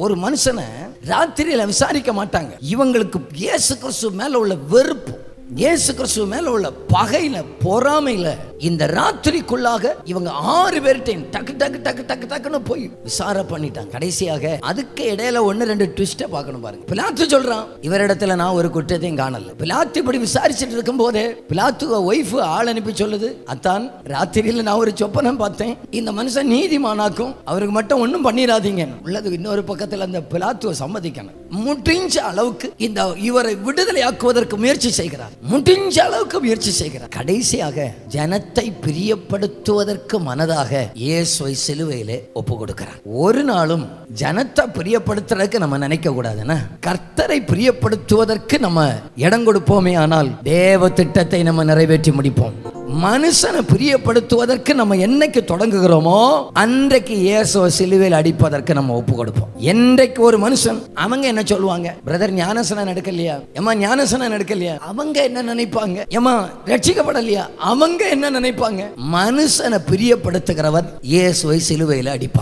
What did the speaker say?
ஒரு மனுஷனை ராத்திரியில விசாரிக்க மாட்டாங்க. இவங்களுக்கு இயேசு கிறிஸ்து மேல உள்ள வெறுப்பு, இயேசு கிறிஸ்து மேல உள்ள பகையில, பொறாமையில இந்த ராத்திரிக்குள்ளாக இவங்க 6 பேர்ட்டையும் டக்கு டக்கு டக்கு டக்கு டக்குன்னு போய் விசாரணை பண்ணிட்டாங்க. கடைசியாக அதுக்கு இடையில 1-2 ட்விஸ்ட பார்க்கணும் பாருங்க. பிலாத்து சொல்றான், இவரிடத்துல நான் ஒரு குற்றத்தையும் காணல. பிலாத்து இப்படி விசாரிச்சுட்டு இருக்கும் போதே பிலாத்து ஒய்ஃப் ஆள் அனுப்பி சொல்லுது, அத்தான் ராத்திரியில நான் ஒரு சொப்பனம் பார்த்தேன், இந்த மனுஷன் நீதிமானாக்கும், அவருக்கு மட்டும் ஒன்றும் பண்ணிடாதீங்க உள்ளது. இன்னொரு பக்கத்தில் அந்த பிலாத்துவை சம்மதிக்கணும். முடிஞ்ச அளவுக்கு இந்த இவரை விடுதலையாக்குவதற்கு முயற்சி செய்கிறார், முடிஞ்ச அளவுக்கு முயற்சி செய்கிறார். கடைசியாக ஜனத்தை பிரியப்படுத்துவதற்கு மனதாக இயேசுவை சிலுவையிலே ஒப்பு கொடுக்கிறார். ஒரு நாளும் ஜனத்தை பிரியப்படுத்துறதுக்கு நம்ம நினைக்க கூடாதுன்னா, கர்த்தரை பிரியப்படுத்துவதற்கு நம்ம இடம் கொடுப்போமே, ஆனால் தேவ திட்டத்தை நம்ம நிறைவேற்றி முடிப்போம். மனுஷனை பிரியப்படுத்துவதற்கு நம்ம என்னைக்கு தொடங்குகிறோமோ அன்றைக்கு இயேசுவை சிலுவையில் அடிப்பதற்கு நம்ம ஒப்பு கொடுப்போம். என்றைக்கு ஒரு மனுஷன் அவங்க என்ன சொல்லுவாங்க, பிரதர் ஞானஸ்நானம் எடுக்கலையா, ஏமா ஞானஸ்நானம் எடுக்கலையா, அவங்க என்ன நினைப்பாங்க, ஏமா ரட்சிக்கப்படலையா, அவங்க என்ன நினைப்பாங்க. மனுஷனை பிரியப்படுத்துகிறவர் இயேசுவை சிலுவையில் அடிப்பான்.